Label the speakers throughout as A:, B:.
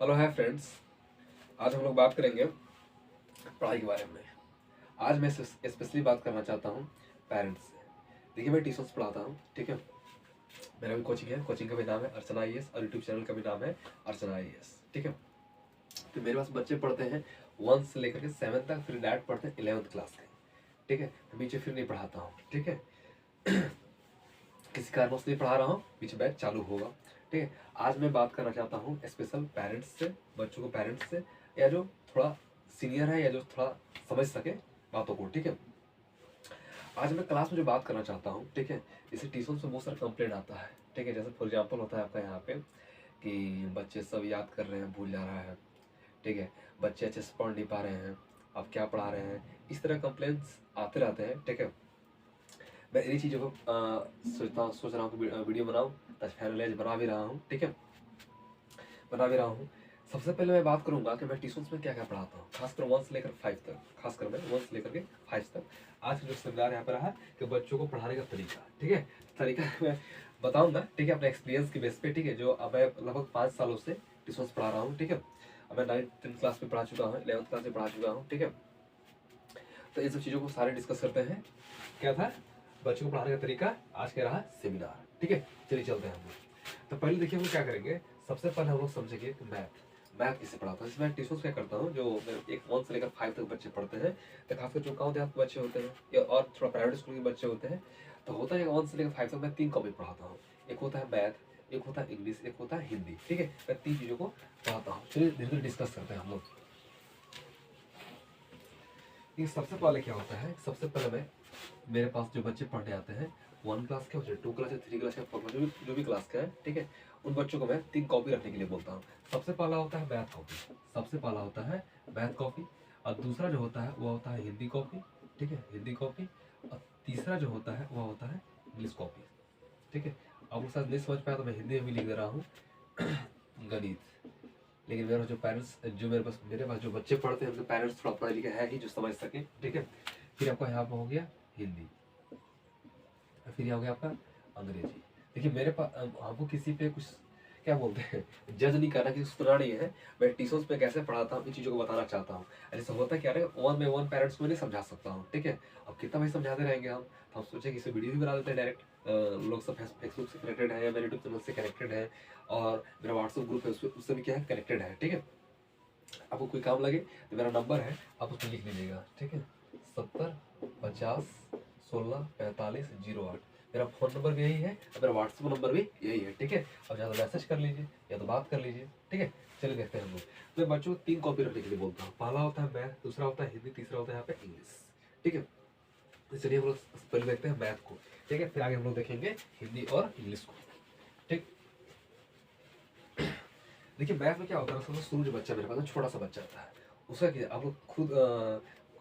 A: Hello hi friends. आज हम लोग बात करेंगे पढ़ाई के बारे में। आज मैं स्पेशली बात करना चाहता हूँ पेरेंट्स से। देखिए, मैं ट्यूशन्स पढ़ाता हूँ, ठीक है। मेरा भी कोचिंग है, कोचिंग का भी नाम है अर्चना आईएएस और यूट्यूब चैनल का भी नाम है अर्चना आईएएस, ठीक है। तो मेरे पास बच्चे पढ़ते हैं 1 से लेकर के 7 तक, फिर डैड पढ़ते हैं 11th क्लास के, ठीक है। तो बीच में फिर नहीं पढ़ाता हूँ, ठीक है। किसी कारणवश नहीं पढ़ा रहा हूँ, बीच बैच चालू होगा, ठीक है। आज मैं बात करना चाहता हूँ स्पेशल पेरेंट्स से, बच्चों को पेरेंट्स से, या जो थोड़ा सीनियर है या जो थोड़ा समझ सके बातों को, ठीक है। आज मैं क्लास में जो बात करना चाहता हूँ, ठीक है, जैसे ट्यूशन से बहुत सारा कंप्लेंट आता है, ठीक है। जैसे फॉर एग्जाम्पल होता है आपका यहाँ पे कि बच्चे सब याद कर रहे हैं, भूल जा रहा है, ठीक है। बच्चे अच्छे से पढ़ नहीं पा रहे हैं, आप क्या पढ़ा रहे हैं, इस तरह कंप्लेंट्स आते रहते हैं, ठीक है। मैं इन्हीं चीज़ों को सोच रहा हूँ कि वीडियो बनाऊँ, फाइनलाइज बना भी रहा हूँ, ठीक है, बना भी रहा हूँ। सबसे पहले मैं बात करूंगा कि मैं ट्यूशन में क्या क्या पढ़ाता हूँ, खासकर 1 से लेकर 5 तक, खासकर मैं 1 से लेकर के 5 तक। आज का जो सेमिनार यहाँ पर रहा कि बच्चों को पढ़ाने का तरीका, ठीक है, तरीका मैं बताऊंगा, ठीक है, अपने एक्सपीरियंस की बेस पे, ठीक है। जो अब मैं लगभग 5 सालों से ट्यूशन पढ़ा रहा हूँ, ठीक है। अब मैं 9th क्लास में पढ़ा चुका हूँ, 11th क्लास में पढ़ा चुका हूँ, ठीक है। तो इन सब चीज़ों को सारे डिस्कस करते हैं। क्या था बच्चों को पढ़ाने का तरीका, आज का रहा सेमिनार, ठीक है। चलिए चलते हैं हम लोग। तो पहले देखिए हम लोग क्या करेंगे। सबसे पहले हम लोग समझेंगे कि मैथ किसे पढ़ाता हूँ। मैं ट्यूशन क्या करता हूँ, जो एक 1 से लेकर 5 तक बच्चे पढ़ते हैं, तो खासकर जो गाँव देहात के बच्चे होते हैं या और थोड़ा प्राइवेट स्कूल के बच्चे होते हैं, तो होता है 1 से लेकर 5 तक मैं 3 टॉपिक पढ़ाता हूँ। एक होता है मैथ, एक होता है इंग्लिश, एक होता है हिंदी, ठीक है। मैं 3 चीज़ों को पढ़ाता हूँ। चलिए धीरे धीरे डिस्कस करते हैं हम लोग। सबसे पहले क्या होता है, सबसे पहले मैं मेरे पास जो बच्चे पढ़ने आते हैं 1 क्लास के, 2 क्लास के, 3 क्लास के, 4 क्लास, जो भी क्लास का है, ठीक है, उन बच्चों को मैं 3 कॉपी रखने के लिए बोलता हूँ। सबसे पहला होता है मैथ कॉपी, सबसे पहला होता है मैथ कॉपी, और दूसरा जो होता है वो होता है हिंदी कॉपी, ठीक है, हिंदी कॉपी, और तीसरा जो होता है वह होता है इंग्लिश कॉपी, ठीक है। अब उसके साथ नहीं समझ पाया तो मैं हिंदी में भी लिख दे रहा हूँ गणित। लेकिन मेरा जो पेरेंट्स, जो मेरे पास जो बच्चे पढ़ते हैं उनके पेरेंट्स थोड़ा पढ़े लिखे है ही, जो समझ सके, ठीक है। फिर आपका यहाँ पर हो गया हिंदी, फिर यहाँ हो गया आपका अंग्रेजी। देखिए मेरे पास हमको किसी पे कुछ क्या बोलते हैं, जज नहीं करना, किसी सुना नहीं है। मैं ट्यूशन पे कैसे पढ़ाता हूँ इन चीज़ों को बताना चाहता हूँ। ऐसा होता क्या है, 1 में 1 पेरेंट्स को नहीं समझा सकता हूँ, ठीक है। अब कितना भाई समझाते रहेंगे हम, तो हम सोचे कि इसे वीडियो भी बना देते हैं डायरेक्ट। लोग सब फेसबुक से कनेक्टेड है या मेरे यूट्यूब चैनल से कनेक्टेड है, और मेरा व्हाट्सएप ग्रुप है उससे भी क्या है, कनेक्टेड है, ठीक है। आपको कोई काम लगे तो मेरा नंबर है, आप उसमें लिख लीजिएगा, ठीक है। 70 50 16 45 08 मेरा फ़ोन नंबर भी यही है और मेरा व्हाट्सएप नंबर भी यही है, ठीक है। अब या तो मैसेज कर लीजिए या तो बात कर लीजिए, ठीक है। चलिए देखते हैं हम लोग। मैं बच्चों को 3 कॉपी रखने के लिए बोलता हूँ। पहला होता है मैथ, दूसरा होता है हिंदी, तीसरा होता है यहाँ पे इंग्लिश, ठीक है। तो चलिए हम लोग पहले देखते हैं मैथ को, ठीक है, फिर आगे हम लोग देखेंगे हिंदी और इंग्लिश को, ठीक। देखिए मैथ में क्या होता है, सबसे शुरू जो बच्चा मेरे पास छोटा सा बच्चा आता है, उसका क्या आप लोग खुद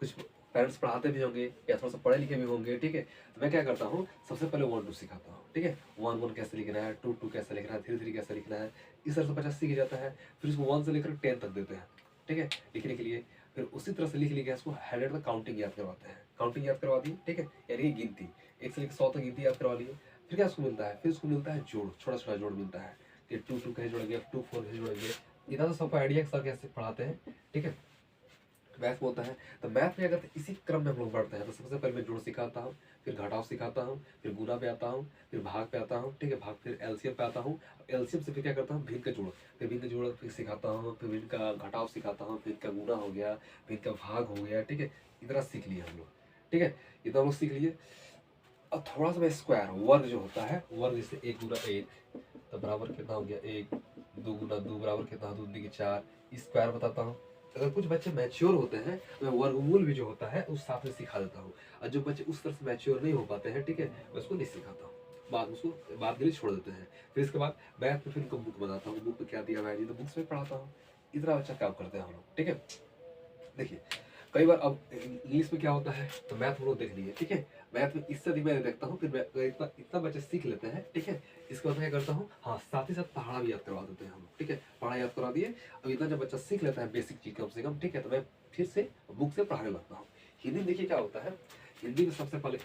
A: कुछ पेरेंट्स पढ़ाते भी होंगे या थोड़ा सा पढ़े लिखे भी होंगे, ठीक है। तो मैं क्या करता हूँ, सबसे पहले 1 2 सिखाता हूँ, ठीक है। 1 1 कैसे लिखना है, 2 2 कैसे लिखना है, 3 3 कैसे लिखना है, इस तरह से बच्चा सीख जाता है। फिर उसको 1 से लेकर 10 तक देते हैं, ठीक है, लिखने के लिए। फिर उसी तरह से लिख लिख के उसको 100 तक काउंटिंग याद करवाते हैं, काउंटिंग याद करवा दी, ठीक है, यानी कि गिनती 1 से लेकर 100 तक गिनती याद करवा लिए। फिर क्या उसको मिलता है, फिर उसको मिलता है जोड़, छोटा छोटा जोड़ मिलता है कि 2 2 कैसे जोड़ेंगे, 2 4 कैसे जोड़ेंगे। इतना तो सबको आइडिया सर कैसे पढ़ाते हैं, ठीक है। मैथ में होता है, तो मैथ में अगर इसी क्रम में हम लोग बढ़ते हैं तो सबसे पहले मैं जोड़ सिखाता हूँ, फिर घटाव सिखाता हूँ, फिर गुना पे आता हूँ, फिर भाग पे आता हूँ, ठीक है, भाग, फिर एलसीएम पे आता हूँ। एलसीएम से फिर क्या करता हूँ, भिन्न का जोड़, फिर भिन्न का जोड़ फिर सिखाता हूँ, फिर भिन्न का घटाव सिखाता हूँ, भिन्न का गुना हो गया, भिन्न का भाग हो गया, ठीक है। इतना सीख लिए हम लोग, ठीक है, इतना हम लोग सीख लिए। अब थोड़ा सा मैं स्क्वायर वर्ग जो होता है, वर्ग जैसे 1 गुना 1 तो बराबर कितना हो गया 1, 2 गुना 2 बराबर कितना, 2 दूनी की 4, स्क्वायर बताता हूँ। अगर कुछ बच्चे मैच्योर होते हैं तो मैं वर्गमूल भी जो होता है उस साथ में सिखा देता हूँ, और जो बच्चे उस तरह से मैच्योर नहीं हो पाते हैं, ठीक है, मैं उसको नहीं सिखाता हूँ, बाद में उसको बाद के लिए छोड़ देते हैं। फिर इसके बाद मैथ में फिर उनको बुक बनाता हूँ, बुक में क्या दिया मैथ तो बुक्स में पढ़ाता हूँ। इतना अच्छा काम करते हैं हम लोग, ठीक है। देखिए कई बार अब इंग्लिश में क्या होता है, तो मैथ हम लोग देख लिए, ठीक है। मैथ में इससे अधिक मैं देखता हूँ, फिर मैं इतना इतना बच्चे सीख लेते हैं, ठीक है। इसके बाद मैं क्या करता हूँ, हाँ, साथ ही साथ पहाड़ा भी याद करवा देते हैं हम लोग, ठीक है, पहाड़ा याद करवा दिए। अब इतना जब बच्चा सीख लेता है बेसिक चीज कम से कम, ठीक है, तो मैं फिर से बुक से पढ़ाने लगता हूँ। हिंदी में देखिए क्या होता है, हिंदी में सबसे पहले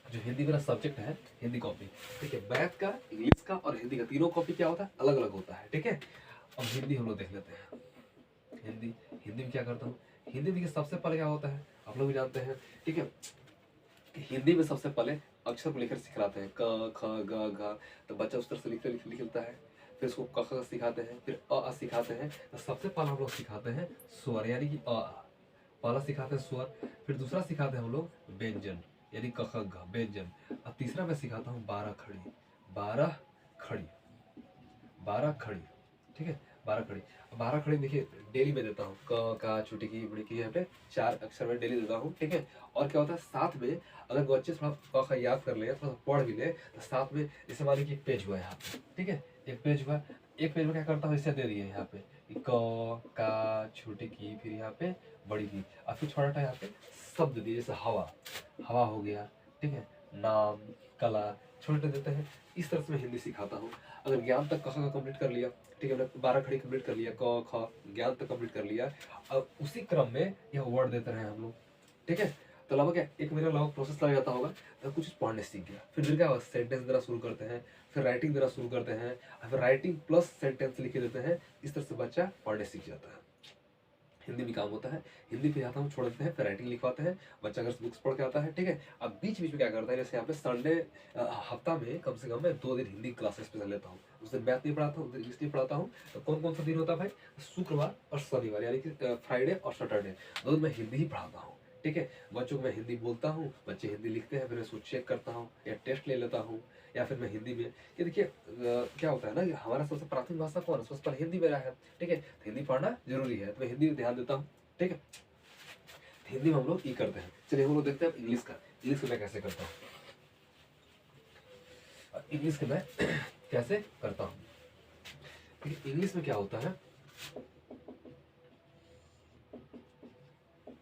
A: जो हिंदी मेरा सब्जेक्ट है, हिंदी कॉपी, ठीक है। मैथ का, इंग्लिश का और हिंदी का तीनों कॉपी क्या होता है, अलग अलग होता है, ठीक है। अब हिंदी हम लोग देख लेते हैं। हिंदी हिंदी में क्या करता हूँ, हिंदी देखिए सबसे पहले क्या होता है आप लोग भी जानते हैं, ठीक है, कि हिंदी में सबसे पहले अक्षर को लेकर सिखलाते हैं, क ख ग घ, तो बच्चा उस तरह से लिखता है। फिर उसको क ख सिखाते हैं, फिर अ सिखाते हैं। तो सबसे पहले हम लोग सिखाते हैं स्वर यानी कि अ आ। पहला सिखाते हैं स्वर, फिर दूसरा सिखाते हैं हम लोग व्यंजन यानी क ख ग व्यंजन, और तीसरा मैं सिखाता हूँ 12 खड़ी। 12 खड़ी, 12 खड़ी, ठीक है, 12 खड़ी। 12 खड़ी देखिए डेली में देता हूँ, क का छोटी की बड़ी की, यहाँ पे 4 अक्षर में डेली देता हूँ, ठीक है। और क्या होता है साथ में, अगर बच्चे थोड़ा क ख याद कर ले, थोड़ा सा पढ़ भी ले, तो साथ में जैसे मान लीजिए एक पेज हुआ है यहाँ पे, ठीक है, एक पेज हुआ, एक पेज में क्या करता हूँ, इससे दे दिए यहाँ पे कि क का छोटी की, फिर यहाँ पे बड़ी की, और फिर छोटा सा यहाँ पे शब्द दिए, जैसे हवा, हवा हो गया, ठीक है, नाम, कला, छोटे देते हैं। इस तरह से मैं हिंदी सिखाता हूँ। अगर ज्ञान तक क ख कंप्लीट कर लिया, ठीक है, हमने 12 खड़ी कंप्लीट कर लिया, क ख ज्ञान तक कंप्लीट कर लिया, अब उसी क्रम में यह वर्ड देते रहे हम लोग, ठीक है। तो लगभग क्या 1 महीना लगभग प्रोसेस लग जाता होगा, तो कुछ पढ़ने सीख गया। फिर क्या होगा, सेंटेंस देना शुरू करते हैं, फिर राइटिंग देना शुरू करते हैं, फिर राइटिंग प्लस सेंटेंस लिख के देते हैं। इस तरह से बच्चा पढ़ने सीख जाता है। हिंदी भी काम होता है। हिंदी फिर आता हूँ छोड़ देते हैं, फिर राइटिंग लिखवाते हैं, बच्चा अगर बुक्स पढ़ के आता है, ठीक है। अब बीच बीच में क्या करता है, जैसे यहाँ पे संडे, हफ्ता में कम से कम मैं 2 दिन हिंदी क्लासेस पे लेता हूँ। उस दिन मैथ नहीं पढ़ाता हूँ, उस दिन इंग्लिश नहीं पढ़ाता हूँ। तो कौन कौन सा दिन होता है भाई, शुक्रवार और शनिवार, यानी कि फ्राइडे और सैटरडे, 2 दिन मैं हिंदी ही पढ़ाता हूँ, ठीक है। बच्चों को मैं हिंदी बोलता हूँ, बच्चे हिंदी लिखते हैं, फिर मैं उसको चेक करता हूँ या टेस्ट ले लेता हूँ, या फिर मैं हिंदी में, ये देखिए क्या होता है ना कि हमारा सबसे प्राथमिक भाषा कौन है, सबसे पहले हिंदी मेरा है, ठीक है। तो हिंदी पढ़ना जरूरी है, तो मैं हिंदी में ध्यान देता हूँ, ठीक है। हिंदी में हम लोग ये करते हैं। चलिए हम लोग देखते हैं इंग्लिश का। इंग्लिश में मैं कैसे करता हूँ, इंग्लिश के मैं कैसे करता हूँ। इंग्लिश में क्या होता है,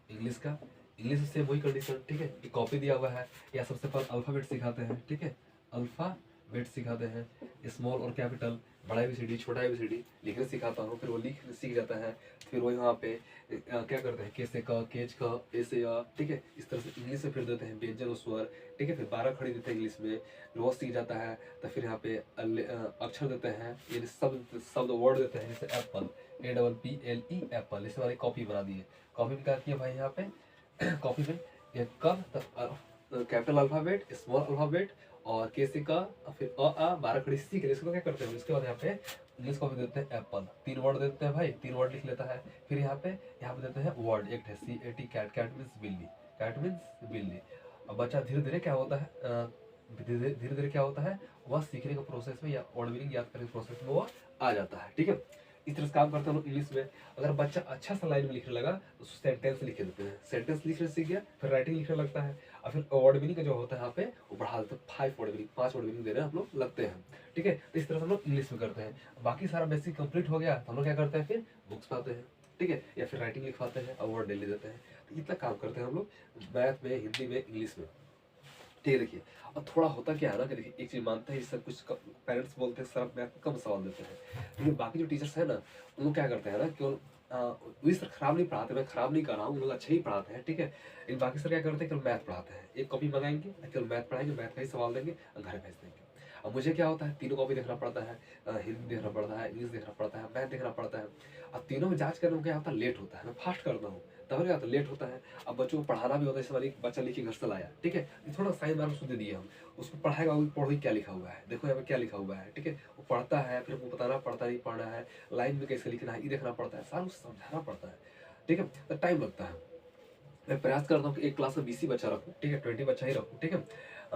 A: इंग्लिश का, इंग्लिश से वही कंडीशन, ठीक है, कि कॉपी दिया हुआ है, या सबसे पहले अल्फाबेट सिखाते हैं, ठीक है, अल्फाबेट सिखाते हैं, स्मॉल और कैपिटल, बड़ा ABCD छोटा ABCD लिखने सिखाता हूँ, फिर वो लिख सीख जाता है। फिर वो यहाँ पे क्या करते हैं, कैसे क, केच क, ऐसे या, ठीक है। इस तरह से इंग्लिश में फिर देते हैं व्यंजन और स्वर, ठीक है। फिर 12 खड़ी देते हैं इंग्लिश में, फिर वो सीख जाता है। तो फिर यहाँ पे अक्षर देते हैं, यानी शब्द शब्द वर्ड देते हैं, जैसे एप्पल, APPLE एप्पल, इस वाली कॉपी बना दिए। कॉपी में क्या किया भाई यहाँ पे कॉपी में ये कब कैपिटल अल्फाबेट, स्मॉल अल्फाबेट और कैसे का, फिर आ 12 खड़ी सीख ले, इसको क्या करते हैं, इसके बाद यहाँ पे इंग्लिश कॉपी देते हैं एप्पल, 3 वर्ड देते हैं भाई, 3 वर्ड लिख लेता है। फिर यहाँ पे देते हैं वर्ड, एक है CAT, कैट, कैट मीन्स बिल्ली, कैट मीन्स बिल्ली। अब बच्चा धीरे धीरे क्या होता है, धीरे धीरे क्या होता है, वह सीखने के प्रोसेस में या वर्ड मीनिंग याद करने के प्रोसेस में वो आ जाता है, ठीक है। इस तरह से काम करते हैं लोग इंग्लिश में। अगर बच्चा अच्छा सा लाइन में लिखने लगा तो सेंटेंस लिख देते हैं, सेंटेंस लिखने सीख गया, फिर राइटिंग लिखने लगता है, और फिर वर्ड मीनिंग का जो होता है यहाँ पे वो बढ़ा देते हैं, 5 वर्ड मीनिंग, 5 वर्ड मीनिंग देने हम लोग लगते हैं, ठीक है। तो इस तरह से हम लोग इंग्लिश में करते हैं। बाकी सारा बेसिक कंप्लीट हो गया तो हम लोग क्या करते हैं, फिर बुक्स पाते हैं, ठीक है, या फिर राइटिंग लिखवाते हैं और वर्ड डेली देते हैं। तो इतना काम करते हैं हम लोग मैथ में, हिंदी में, इंग्लिश में, ठीक है। देखिए और थोड़ा होता क्या है ना कि देखिए एक चीज मानते हैं, सब कुछ पेरेंट्स बोलते हैं सर आप मैथ में कम सवाल देते हैं, लेकिन बाकी जो टीचर्स है ना उन लोग क्या करते हैं ना कि वही सर खराब नहीं पढ़ाते, मैं खराब नहीं कर रहा हूँ, उन लोग अच्छा ही पढ़ाते हैं, ठीक है। लेकिन बाकी सर क्या करते हैं, केवल मैथ पढ़ाते हैं, एक कॉपी मंगाएंगे, केवल मैथ पढ़ाएंगे, मैथ का ही सवाल देंगे और घर भेज देंगे। अब मुझे क्या होता है, तीनों कॉपी देखना पड़ता है, हिंदी देखना पड़ता है, इंग्लिश देखना पड़ता है, मैथ देखना पड़ता है। अब तीनों में जांच करने में क्या होता है, लेट होता है, मैं फास्ट करता हूँ तब क्या होता है, लेट होता है। अब बच्चों को पढ़ाना भी होता है, जैसे हमारी बच्चा लिख के घर से लाया, ठीक है, थोड़ा साइन मार्क उसको दे दिए हम, उसको पढ़ाएगा, वो पढ़ो क्या लिखा हुआ है, देखो यहाँ पे क्या लिखा हुआ है, ठीक है। वो पढ़ता है, फिर वो बताना पड़ता नहीं पढ़ना है, लाइन में कैसे लिखना है ये देखना पड़ता है, सारा उसको समझाना पड़ता है, ठीक है। तो टाइम लगता है। मैं प्रयास करता हूँ कि एक क्लास में 20 ही बच्चा रखूँ, ठीक है, 20 बच्चा ही रखूँ, ठीक है,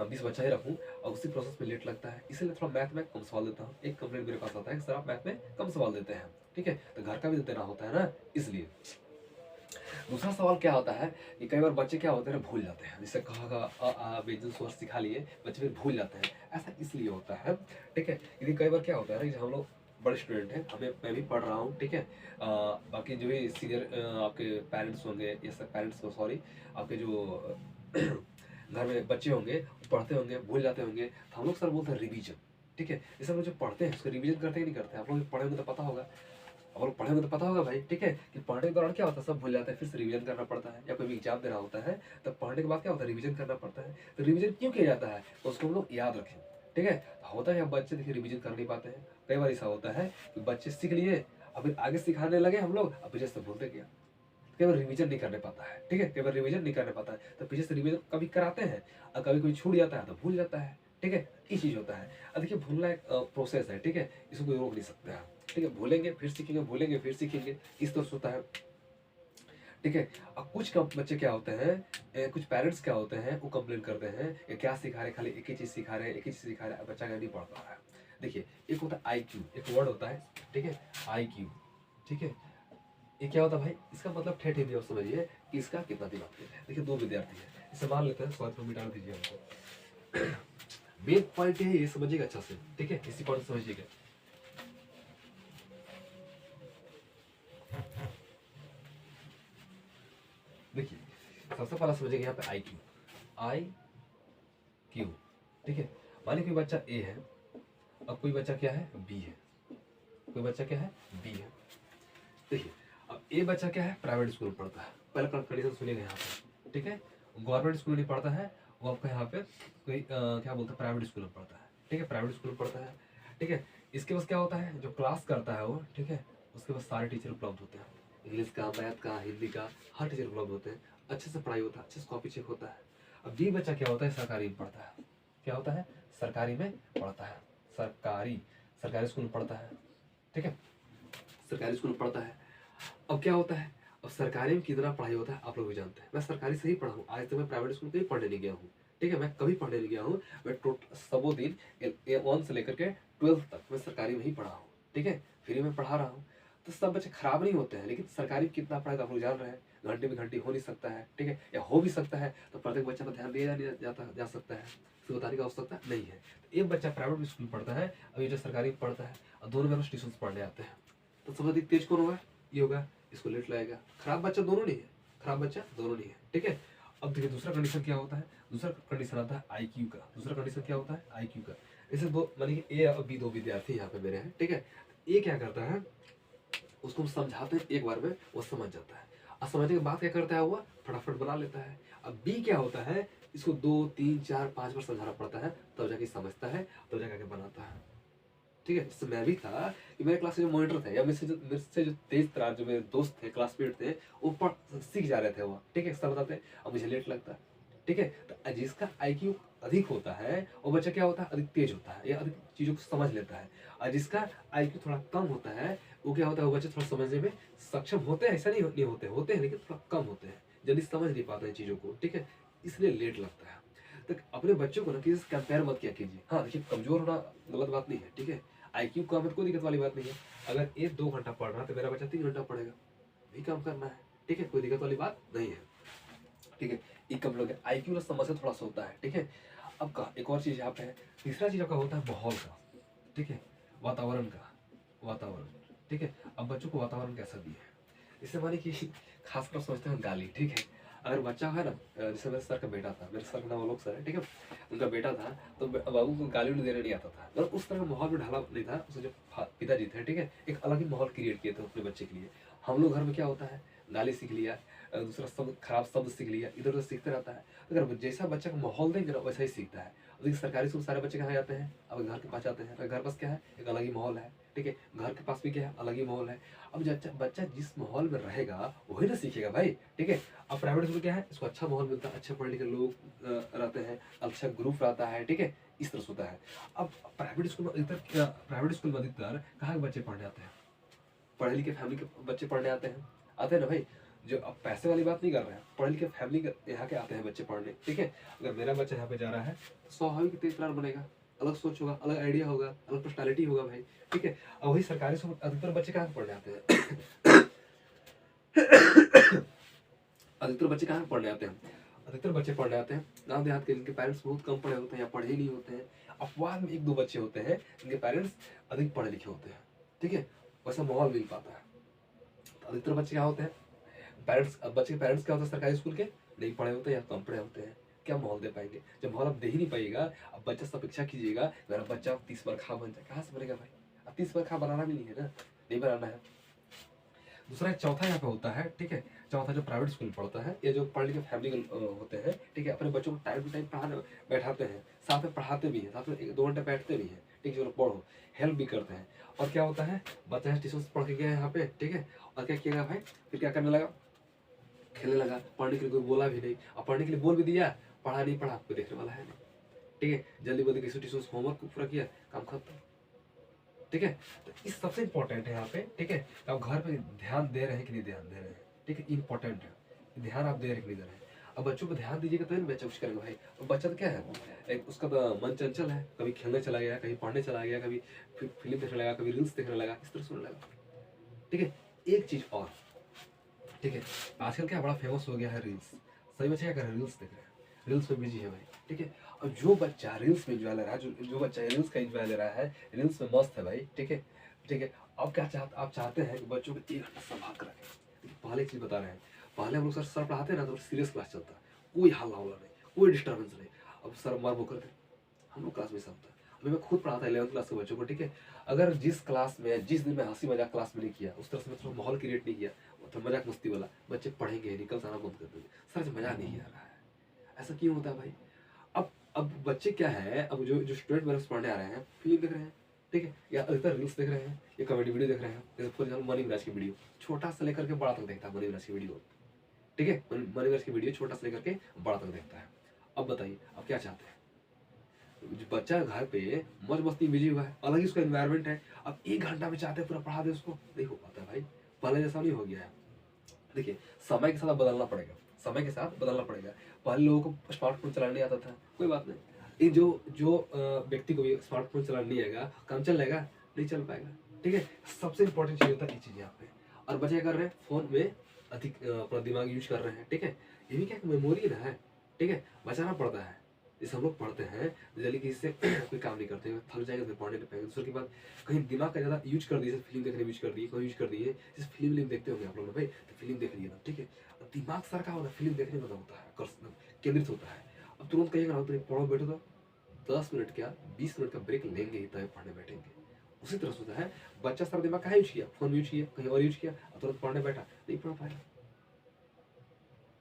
A: 20 बच्चा ही रखूँ, और उसी प्रोसेस में लेट लगता है, इसलिए थोड़ा मैथ में कम सवाल देता हूँ। एक कंप्लेंट मेरे पास आता है कि सर आप मैथ में कम सवाल देते हैं, ठीक है, तो घर का भी देना होता है ना, इसलिए। दूसरा सवाल क्या होता है कि कई बार बच्चे क्या होते हैं भूल जाते हैं, जैसे कहा का आ व्यंजन स्वर सिखा लिए, बच्चे फिर भूल जाते हैं, ऐसा इसलिए होता है, ठीक है। यदि कई बार क्या होता है ना कि हम लोग बड़े स्टूडेंट हैं, हमें मैं भी पढ़ रहा हूँ, ठीक है, बाकी जो भी सीनियर आपके पेरेंट्स होंगे, ये सब पेरेंट्स को सॉरी, आपके जो घर में बच्चे होंगे पढ़ते होंगे, भूल जाते होंगे, तो हम लोग सर बोलते हैं रिवीजन, ठीक है। जैसे हम लोग जो पढ़ते हैं उसका रिवीजन करते ही नहीं करते, आप लोग पढ़े होंगे तो पता होगा, और पढ़े में तो पता होगा भाई, ठीक है, कि पढ़ने के दौरान क्या होता है सब भूल जाता है, फिर से रिवीजन करना पड़ता है, या कोई भी एग्जाम देना होता है तो पढ़ने के बाद क्या होता है रिवीजन करना पड़ता है। तो रिवीजन क्यों किया जाता है, तो उसको हम लोग याद रखें, ठीक है। तो होता है बच्चे देखिए रिवीजन कर नहीं पाते हैं, कई बार ऐसा होता है कि बच्चे सीख लिए अब फिर आगे सिखाने लगे हम लोग, अब पीछे से भूलते गया, कई बार रिवीजन नहीं करने पाता है, ठीक है, कई बार रिवीजन नहीं करने पाता है, तो पीछे से रिवीजन कभी कराते हैं और कभी कोई छूट जाता है तो भूल जाता है, ठीक है, ये चीज होता है। अब देखिए भूलना एक प्रोसेस है, ठीक है, इसको कोई रोक नहीं सकता है, ठीक है, भूलेंगे फिर सीखेंगे, भूलेंगे फिर सीखेंगे, इस तरह से होता है, ठीक है। अब कुछ कम बच्चे क्या होते हैं, कुछ पेरेंट्स क्या होते हैं, वो कंप्लेन करते हैं ये क्या सिखा रहे हैं, खाली एक ही चीज सिखा रहे हैं, एक ही चीज सिखा रहे हैं, बच्चा का नहीं पढ़ पा रहा है। देखिए एक होता है IQ, एक वर्ड होता है, ठीक है, IQ, ठीक है, ये क्या होता है भाई, इसका मतलब ठेठ हिंदी में समझिए कि इसका कितना दिमाग तेज है। देखिए दो विद्यार्थी है, इसे मान लेते हैं, सॉरी तो मिटा दीजिए हमको। मेन पॉइंट है ये समझिएगा अच्छा से, ठीक है, इसी पॉइंट समझिएगा। देखिए सबसे पहला समझिएगा यहाँ पे IQ, ठीक है, मानिए कोई बच्चा A है, अब कोई बच्चा क्या है, B है, कोई बच्चा क्या है, B है। देखिए अब A बच्चा क्या है, प्राइवेट स्कूल में पढ़ता है, पहला कंडीशन सुनिएगा यहाँ पे, ठीक है, गवर्नमेंट स्कूल में नहीं पढ़ता है, वो आपका यहाँ पे कोई क्या बोलता है, प्राइवेट स्कूल में पढ़ता है, ठीक है, प्राइवेट स्कूल में पढ़ता है, ठीक है। इसके पास क्या होता है, जो क्लास करता है वो, ठीक है, उसके पास सारे टीचर उपलब्ध होते हैं, इंग्लिश का, मैथ का, हिंदी का, हर टीचर उपलब्ध होते हैं, अच्छे से पढ़ाई होता है, अच्छे से कॉपी चेक होता है। अब B बच्चा क्या होता है, सरकारी में पढ़ता है, क्या होता है, सरकारी में पढ़ता है, सरकारी सरकारी स्कूल में पढ़ता है, ठीक है, सरकारी स्कूल में पढ़ता है। अब क्या होता है, अब सरकारी में कितना पढ़ाई होता है आप लोग भी जानते हैं, मैं सरकारी से ही पढ़ा हूँ, आज तक मैं प्राइवेट स्कूल कहीं पढ़ने नहीं गया हूँ, ठीक है, मैं कभी पढ़ने नहीं गया हूँ, मैं टोटल सबो दिन A1 से लेकर के 12th तक मैं सरकारी में ही पढ़ा हूँ, ठीक है, फ्री में पढ़ा रहा हूँ। तो सब बच्चे खराब नहीं होते हैं, लेकिन सरकारी में कितना पढ़ाई आप लोग जान रहे हैं, घंटे में घंटे हो नहीं सकता है, ठीक है, या हो भी सकता है तो प्रत्येक बच्चा पर ध्यान दिया नहीं जाता जा सकता है, इसको बताने की आवश्यकता नहीं है। तो एक बच्चा प्राइवेट स्कूल पढ़ता है, अब ये जो सरकारी में पढ़ता है, और दोनों में ट्यूशन पढ़ने आते हैं, तो सबसे अधिक तेज कौन होगा, ये होगा, इसको लेट लगाएगा। खराब बच्चा दोनों नहीं है, खराब बच्चा दोनों नहीं है, ठीक है। अब देखिए दूसरा कंडीशन क्या होता है, दूसरा कंडीशन आता है IQ का, दूसरा कंडीशन क्या होता है, IQ का। जैसे दो मानिए कि A और B दो विद्यार्थी यहाँ पे मेरे हैं, ठीक है, A क्या करता है, उसको हम समझाते हैं एक बार में वो समझ जाता है, और समझने के बाद क्या करता है वो फटाफट बना लेता है। अब B क्या होता है, इसको 2 3 4 5 बार समझाना पड़ता है, तब जाके समझता है, तब जाके बनाता है, ठीक है। जैसे मैं भी था कि मेरे क्लास में जो मॉनिटर थे, या मेरे से जो तेज तरार जो मेरे दोस्त थे, क्लासमेट थे, वो पढ़ सीख जा रहे थे वो, ठीक है, सर बताते, अब मुझे लेट लगता, ठीक है। तो जिसका IQ अधिक होता है वो बच्चा क्या होता है, अधिक तेज होता है, या अधिक चीजों को समझ लेता है, और जिसका IQ थोड़ा कम होता है वो क्या होता है, वो बच्चे थोड़ा समझने में सक्षम होते हैं, ऐसा नहीं होते, होते हैं लेकिन थोड़ा कम होते हैं, जल्दी समझ नहीं पाते हैं चीजों को, ठीक है, इसलिए लेट लगता है। तो अपने बच्चों को ना किसी से कंपेयर मत किया कीजिए। हाँ देखिए कमजोर होना गलत बात नहीं है, ठीक है, IQ कम है तो कोई दिक्कत वाली बात नहीं है। अगर ये 2 घंटा पढ़ रहा है तो मेरा बच्चा 3 घंटा पढ़ेगा, भी काम करना है, ठीक है, कोई दिक्कत वाली बात नहीं है, ठीक है। ये कम लोग IQ ना समस्या थोड़ा सा होता है, ठीक है। अब का एक और चीज यहाँ पे है, तीसरा चीज आपका होता है माहौल का, ठीक है, वातावरण का, वातावरण, ठीक है। अब बच्चों को वातावरण कैसा दिया है, इससे मानिए कि खासकर समझते हैं गाली, ठीक है। अगर बच्चा है ना, जैसे मेरे सर का बेटा था, मेरे सर का नाम आलोक सर है, ठीक है, उनका बेटा था, तो बाबू को गाली देने नहीं आता था, मतलब उस तरह का माहौल में ढाला नहीं था, उसके जो पिताजी थे, ठीक है, एक अलग ही माहौल क्रिएट किए थे अपने बच्चे के लिए। हम लोग घर में क्या होता है, गाली सीख लिया, दूसरा शब्द खराब शब्द सीख लिया, इधर उधर सीखते रहता है। अगर जैसा बच्चा का माहौल देंगे ना वैसा ही सीखता है। लेकिन सरकारी स्कूल सारे बच्चे कहाँ जाते हैं, अब घर के पास जाते हैं, घर पास क्या है, एक अलग ही माहौल है, ठीक है, घर के पास भी क्या है, अलग ही माहौल है। अब बच्चा जिस माहौल में रहेगा वही ना सीखेगा भाई, ठीक है। अब प्राइवेट स्कूल क्या है, इसको अच्छा माहौल मिलता है, अच्छे पढ़े लिखे लोग रहते हैं, अच्छा ग्रुप रहता है, ठीक है, इस तरह से होता है। अब प्राइवेट स्कूल में अधिकतर कहाँ के बच्चे पढ़ने आते हैं, पढ़े लिखे फैमिली के बच्चे पढ़ने आते हैं ना भाई। जो अब पैसे वाली बात नहीं कर रहे हैं, पढ़े लिखे फैमिली के यहाँ के आते हैं बच्चे पढ़ने, ठीक है। अगर मेरा बच्चा यहाँ पे जा रहा है तो स्वाभाविक तेज तरार बनेगा, अलग सोच होगा, अलग आइडिया होगा, अलग पर्सनैलिटी होगा भाई, ठीक है। और वही सरकारी स्कूल अधिकतर बच्चे कहाँ पढ़ने आते हैं अधिकतर बच्चे कहाँ पढ़ने आते हैं, अधिकतर बच्चे पढ़ने आते हैं गाँव देहात के, जिनके पेरेंट्स बहुत कम पढ़े होते हैं या पढ़े ही नहीं होते हैं। अपवाद में 1-2 बच्चे होते हैं जिनके पेरेंट्स अधिक पढ़े लिखे होते हैं, ठीक है, वैसा माहौल मिल पाता है। तो अधिकतर बच्चे क्या होते हैं, बच्चे के पेरेंट्स क्या होते हैं, सरकारी स्कूल के नहीं पढ़े होते हैं या कम पढ़े होते हैं, क्या माहौल दे पाएंगे। जब माहौल आप दे ही नहीं पाएगा, अब बच्चा से अपेक्षा कीजिएगा मेरा बच्चा 30 बार खा बन जाए, कहाँ से बनेगा भाई, अब 30 बार खा बनाना भी नहीं है ना, नहीं बनाना है। दूसरा चौथा यहाँ पे होता है, ठीक है, चौथा जो प्राइवेट स्कूल में पढ़ता है या जो पढ़ लिखे फैमिली के होते हैं, ठीक है, अपने बच्चों को टाइम टू टाइम पढ़ाने बैठाते हैं, साथ में पढ़ाते भी हैं, साथ में 1-2 घंटे बैठते भी हैं, ठीक है, पढ़ो, हेल्प भी करते हैं। और क्या होता है, बच्चा ट्यूशन पढ़ के गया है यहाँ पे, ठीक है, और क्या किएगा भाई, फिर क्या करने लगा, खेलने लगा। पढ़ने के लिए कोई बोला भी नहीं, और पढ़ने के लिए बोल भी दिया, पढ़ा नहीं पढ़ा कोई देखने वाला है नहीं, ठीक है। जल्दी बल्दी किसी ट्यूशन होमवर्क पूरा किया, काम खत्म, ठीक है। तो इस सबसे इंपॉर्टेंट है यहाँ पे, ठीक है, आप घर पे ध्यान दे रहे हैं कि नहीं ध्यान दे रहे हैं, ठीक है, इंपॉर्टेंट है, ध्यान आप दे रहे हैं कि नहीं दे रहे हैं। अब बच्चों पर ध्यान दीजिएगा तभी बच्चा कुछ करेंगे भाई। और बच्चा तो क्या है, एक उसका तो मन चंचल है, कभी खेलने चला गया, कभी पढ़ने चला गया, कभी फिल्म देखने लगा, कभी रील्स देखने लगा, इस तरह सुनने लगा, ठीक है। एक चीज और, ठीक है, आजकल क्या बड़ा फेमस हो गया है रील्स। सभी बच्चे क्या कर रहे हैं, रील्स देख रहे हैं, रील्स में बिजी है भाई, ठीक है। और जो बच्चा रील्स में एंजॉय ले रहा है, जो बच्चा रील्स का एंजॉय ले रहा है, रील्स में मस्त है भाई, ठीक है, ठीक है। अब क्या चाहते, आप चाहते हैं कि बच्चों को 1 घंटा संभाल कर रखें। पहले एक चीज बता रहे हैं, पहले हम लोग सर पढ़ाते हैं ना तो सीरियस क्लास चलता, कोई हल्ला उल्ला नहीं, कोई डिस्टर्बेंस नहीं। अब सर मार वो करते, हम लोग क्लास में सब था। अभी मैं खुद पढ़ाता 11th क्लास के बच्चों को, ठीक है। अगर जिस क्लास में, जिस दिन में हंसी मजाक क्लास में नहीं किया, उस तरह से मैं थोड़ा माहौल क्रिएट नहीं किया, तो मजाक मस्ती वाला, बच्चे पढ़ेंगे निकल जाना बंद कर देंगे, सर आज मजा नहीं आ रहा है। ऐसा क्यों होता है भाई। अब बच्चे क्या है, अब जो स्टूडेंट मेरे पास पढ़ने आ रहे हैं, फिल्म देख रहे हैं, ठीक है, या अधिकतर रील्स देख रहे हैं, या कॉमेडी वीडियो देख रहे हैं। जैसे फॉर एग्जाम्पल मनी विराज की वीडियो, छोटा से लेकर के बड़ा तक देखता है मनी विराज की वीडियो, ठीक है। मनी विराज की वीडियो छोटा से लेकर के बड़ा तक देखता है। अब बताइए अब क्या चाहते हैं, जो बच्चा घर पे मौज मस्ती बिजी हुआ है, अलग ही उसका एनवायरनमेंट है, अब 1 घंटा में चाहते हैं पूरा पढ़ा दे उसको, नहीं हो पाता भाई, पहले जैसा नहीं हो गया है। देखिए समय के साथ बदलना पड़ेगा, समय के साथ बदलना पड़ेगा। पहले लोगों को स्मार्टफोन चलाना नहीं आता था, कोई बात नहीं, ये जो जो व्यक्ति को भी स्मार्टफोन चलाना नहीं आएगा, काम चल जाएगा, नहीं चल पाएगा, ठीक है। सबसे इंपॉर्टेंट चीज होता है ये चीज यहाँ पे। और बच्चे क्या कर रहे हैं, फोन में अधिक अपना दिमाग यूज कर रहे हैं, ठीक है। ये भी क्या मेमोरी ना है, ठीक है, बचाना पड़ता है। जैसे हम लोग पढ़ते हैं जल्दी किसी से कोई काम नहीं करते, थक जाएंगे तो पढ़ने नहीं पाएंगे। दूसरे की बात, कहीं दिमाग का ज़्यादा यूज कर दिए, जैसे फिल्म देखने में यूज कर दिए, कोई यूज कर दिए, जैसे फिल्म देखते होंगे आप लोग ना भाई, तो फिल्म देख लिए ना, ठीक है। अब दिमाग सारा क्या होता है, फिल्म देखने में होता है, केंद्रित होता है। अब तुरंत कहिएगा ना तो पढ़ो बैठो तो 10 मिनट क्या 20 मिनट का ब्रेक लेंगे ही, तब पढ़ने बैठेंगे। उसी तरह से होता है, बच्चा सारा दिमाग कहाँ यूज किया, फोन में यूज किया, कहीं और यूज किया, और तुरंत पढ़ने बैठा, नहीं पढ़ पाएगा,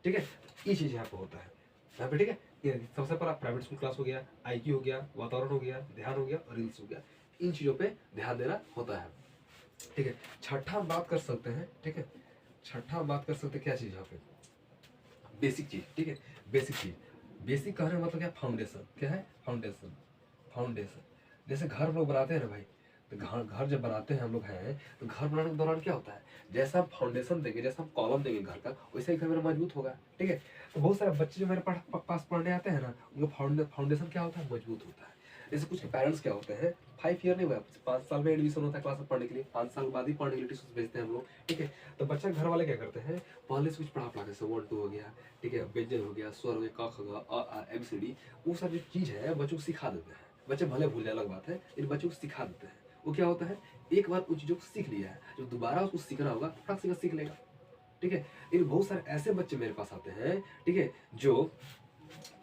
A: ठीक है। ये चीज यहाँ पे होता है यहाँ पे, ठीक है। ये सबसे पहला प्राइवेट स्कूल क्लास हो गया, आईक्यू हो गया, वातावरण हो गया, ध्यान हो गया, और रील्स हो गया। इन चीजों पे ध्यान देना होता है, ठीक है। छठा हम बात कर सकते हैं, ठीक है, छठा हम बात कर सकते हैं क्या चीज यहाँ पे, बेसिक चीज, ठीक है। बेसिक चीज, बेसिक कहने का मतलब क्या, फाउंडेशन। क्या है, फाउंडेशन, फाउंडेशन। जैसे घर हम लोग बनाते हैं ना भाई, तो घर घर जब बनाते हैं हम लोग हैं, तो घर बनाने के दौरान क्या होता है, जैसा हम फाउंडेशन देंगे, जैसा हम कॉलम देंगे घर का, वैसे ही घर मेरा मजबूत होगा, ठीक है। तो बहुत सारे बच्चे जो मेरे पास पढ़ने आते हैं ना, उनका फाउंडेशन क्या होता है, मजबूत होता है। जैसे कुछ पेरेंट्स क्या होते हैं, 5 ईयर नहीं हुआ, 5 साल में एडमिशन होता है क्लास में पढ़ने के लिए, 5 साल बाद ही पढ़ने के लिए ट्यूशन भेजते हैं हम लोग, ठीक है। तो बच्चा घर वाले क्या करते हैं, पहले से कुछ पढ़ा पढ़ा, जैसे 1 2 हो गया, ठीक है, व्यंजन हो गया, स्वर हो गया, क ख ग अ आ ABCD, वो सब जो चीज है बच्चों को सिखा देते हैं। बच्चे भले भूल जाए अलग बात है, लेकिन बच्चों को सिखा देते हैं। वो क्या होता है, एक बार उन चीजों को सीख लिया है, जो दोबारा उसको सीखना होगा फटाक से सीख लेगा, ठीक है। लेकिन बहुत सारे ऐसे बच्चे मेरे पास आते हैं, ठीक है, जो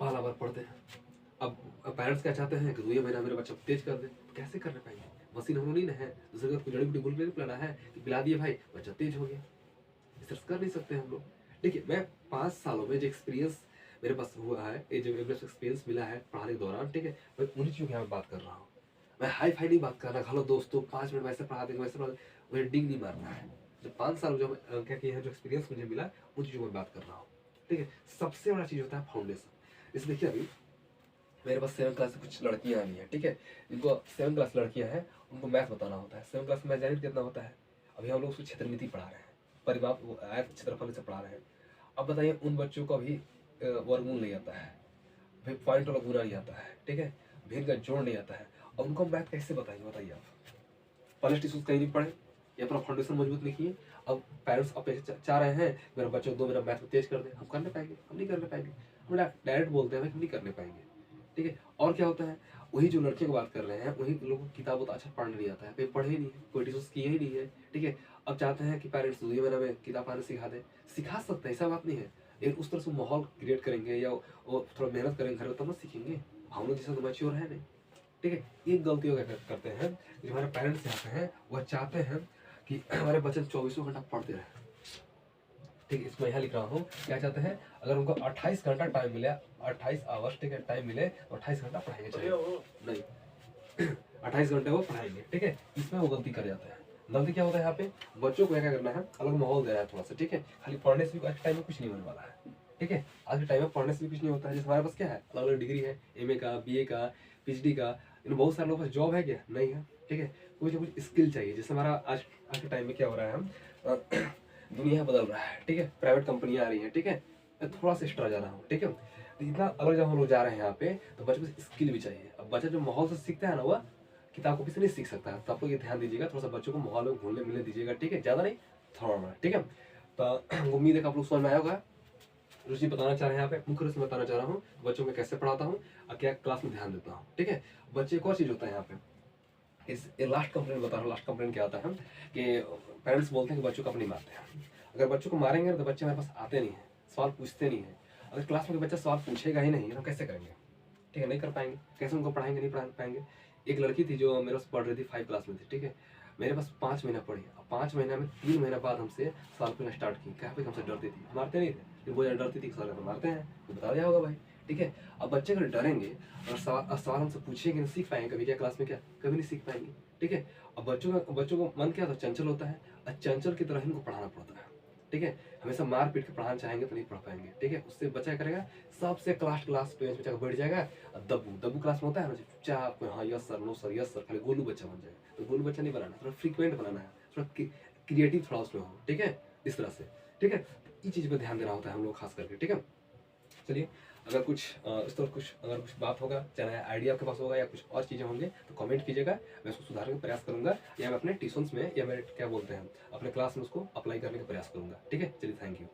A: पहला बार पढ़ते हैं। अब पेरेंट्स क्या चाहते हैं कि 2 महीना मेरे बच्चा को तेज कर दे, कैसे कर पाएंगे, मशीन हम लोग नहीं ना है, दूसरे को जड़ी बूटी गुल नहीं पिलाना है कि पिला दिए भाई बच्चा तेज हो गया, इस तरह कर नहीं सकते हम लोग। देखिए मैं 5 सालों में जो एक्सपीरियंस मेरे पास हुआ है, ये जो एक्सपीरियंस मिला है पढ़ाने के दौरान, ठीक है, मैं उन्हीं चीज़ों की यहाँ बात कर रहा हूँ। मैं हाई फाई नहीं बात कर रहा, हेलो दोस्तों 5 मिनट वैसे पढ़ा देंगे, वैसे पढ़ा देंगे, मुझे डिंग नहीं मारना है। जो 5 साल जो क्या किया है, जो एक्सपीरियंस मुझे मिला, उन चीज़ों में बात कर रहा हूँ, ठीक है। सबसे बड़ा चीज़ होता है फाउंडेशन। इसे देखिए अभी मेरे पास 7 क्लास से कुछ लड़कियां आई हैं, ठीक है, इनको 7 क्लास लड़कियां हैं, उनको मैथ बताना होता है। 7 क्लास में मैथ जानिए कितना होता है, अभी हम लोग उसको क्षेत्रमिति पढ़ा रहे हैं, परिमाप आयत क्षेत्रफल से पढ़ा रहे हैं। अब बताइए उन बच्चों को अभी वर्गमूल नहीं आता है, फिर पॉइंट वाला गुना नहीं आता है, ठीक है, भिन्न का जोड़ नहीं आता है, और उनको मैथ कैसे बताइए, बताइए आप। पहले टिश्यूज कहीं नहीं पढ़े, या अपना फाउंडेशन मजबूत नहीं किए। अब पेरेंट्स अब चाह रहे हैं मेरा बच्चों 2 महीना मैथ में तेज कर दे, हम कर नहीं पाएंगे, हम नहीं कर पाएंगे, हम डायरेक्ट बोलते हैं भाई हम नहीं करने पाएंगे, ठीक है। और क्या होता है, वही जो लड़कियों की बात कर रहे हैं, वही लोगों को किताब उतना अच्छा पढ़ने नहीं आता है, कोई पढ़े ही नहीं है, कोई ट्यूशन किए ही नहीं है, ठीक है। अब चाहते हैं कि पेरेंट्स 2 महीना में किताब पढ़ने सिखा दे, सिखा सकते हैं, ऐसा बात नहीं है, लेकिन उस तरह से माहौल क्रिएट करेंगे या वो थोड़ा मेहनत करेंगे घर में, तब ना सीखेंगे। हम लोग जैसे तो मैच्योर है नहीं, ठीक है। ये गलतियों क्या करते हैं, जो हमारे पेरेंट्स चाहते हैं, वह चाहते हैं कि हमारे बच्चे 24 घंटा पढ़ते रहे, ठीक है। इसमें यहाँ लिख रहा हूँ, क्या चाहते हैं, अगर उनको 28 घंटा टाइम मिले, 28 आवर्स, ठीक है, टाइम मिले तो 28 घंटा पढ़ाएंगे, चाहिए नहीं 28 घंटे वो पढ़ाएंगे, ठीक है। इसमें वो गलती कर जाते हैं। गलती क्या होता है यहाँ पे, बच्चों को क्या करना है, अलग माहौल दे रहा है थोड़ा सा, ठीक है। खाली पढ़ने से भी आज के टाइम में कुछ नहीं होने वाला है, ठीक है। आज के टाइम में पढ़ने से भी कुछ नहीं होता है। जैसे हमारे पास क्या है, अलग अलग डिग्री है, एमए का, बीए का, पीएचडी का, इन बहुत सारे लोगों के पास जॉब है क्या, नहीं है, ठीक है। कुछ ना कुछ स्किल चाहिए। जैसे हमारा आज के टाइम में क्या हो रहा है, हम दुनिया बदल रहा है, ठीक है। प्राइवेट कंपनियां आ रही हैं, ठीक है। मैं थोड़ा सा एक्स्ट्रा जा रहा हूँ, ठीक है। तो इतना अलग जब हम लोग जा रहे हैं यहाँ पे, तो बच्चे को स्किल भी चाहिए। अब बच्चा जो माहौल से सीखता है ना, वह किताब कॉपी से नहीं सीख सकता है। तो आप लोग ये ध्यान दीजिएगा, थोड़ा सा बच्चों को माहौल में घुलने मिलने दीजिएगा, ठीक है। ज़्यादा नहीं, थोड़ा ना, ठीक है। तो उम्मीद है कि आप लोग समझ में आया होगा। रुचि बताना चाह रहे हैं यहाँ पे, मुख्य रूप से बताना चाह रहा हूँ बच्चों में कैसे पढ़ाता हूँ और क्या क्लास में ध्यान देता हूँ, ठीक है। बच्चे एक और चीज़ होता है यहाँ पे, इस लास्ट कंप्लेन बता रहा हूँ। लास्ट कंप्लेन क्या आता है कि पेरेंट्स बोलते हैं कि बच्चों को अपनी मारते हैं। अगर बच्चों को मारेंगे तो बच्चे हमारे पास आते नहीं हैं, सवाल पूछते नहीं हैं। अगर क्लास में कोई बच्चा सवाल पूछेगा ही नहीं तो कैसे करेंगे, ठीक है। नहीं कर पाएंगे, कैसे उनको पढ़ाएंगे, नहीं पढ़ा पाएंगे। एक लड़की थी जो मेरे पास पढ़ रही थी 5 क्लास में थी, ठीक है। मेरे पास 5 महीना पढ़ी। अब 5 महीना में 3 महीना बाद हमसे सवाल पूछना स्टार्ट की। क्या पे हमसे डरती थी, मारते नहीं थे, फिर वो डरती थी कि सर मारते हैं, तो बता दिया होगा भाई, ठीक है। अब बच्चे अगर डरेंगे और सवाल हमसे पूछेंगे, नहीं सीख पाएंगे कभी क्या क्लास में, क्या कभी नहीं सीख पाएंगे, ठीक है। अब बच्चों को मन क्या होता है, चंचल होता है, और चंचल की तरह ही उनको पढ़ाना पड़ता है, ठीक है। हमेशा मार पीट के पढ़ाना चाहेंगे तो नहीं पढ़ पाएंगे, ठीक है। उससे बच्चा करेगा, सबसे क्लास बेंच पे जाकर बैठ जाएगा। और दब्बू दब्बू क्लास में होता है ना, चुपचाप हाँ yes sir, no sir, yes sir, खाली गोलू बच्चा बन जाएगा। तो गोलू बच्चा नहीं बनाना, थोड़ा फ्रीक्वेंट बनाना है, थोड़ा क्रिएटिव थोड़ा उसमें हो, ठीक है, इस तरह से, ठीक है। इस चीज़ पे ध्यान देना होता है हम लोग खास करके, ठीक है। चलिए, अगर कुछ इस तरह कुछ अगर कुछ बात होगा, चाहे आइडिया आपके पास होगा या कुछ और चीज़ें होंगे तो कमेंट कीजिएगा। मैं उसको सुधारने का प्रयास करूंगा, या मैं अपने ट्यूशन्स में या मेरे क्या बोलते हैं अपने क्लास में उसको अप्लाई करने का प्रयास करूंगा, ठीक है। चलिए, थैंक यू।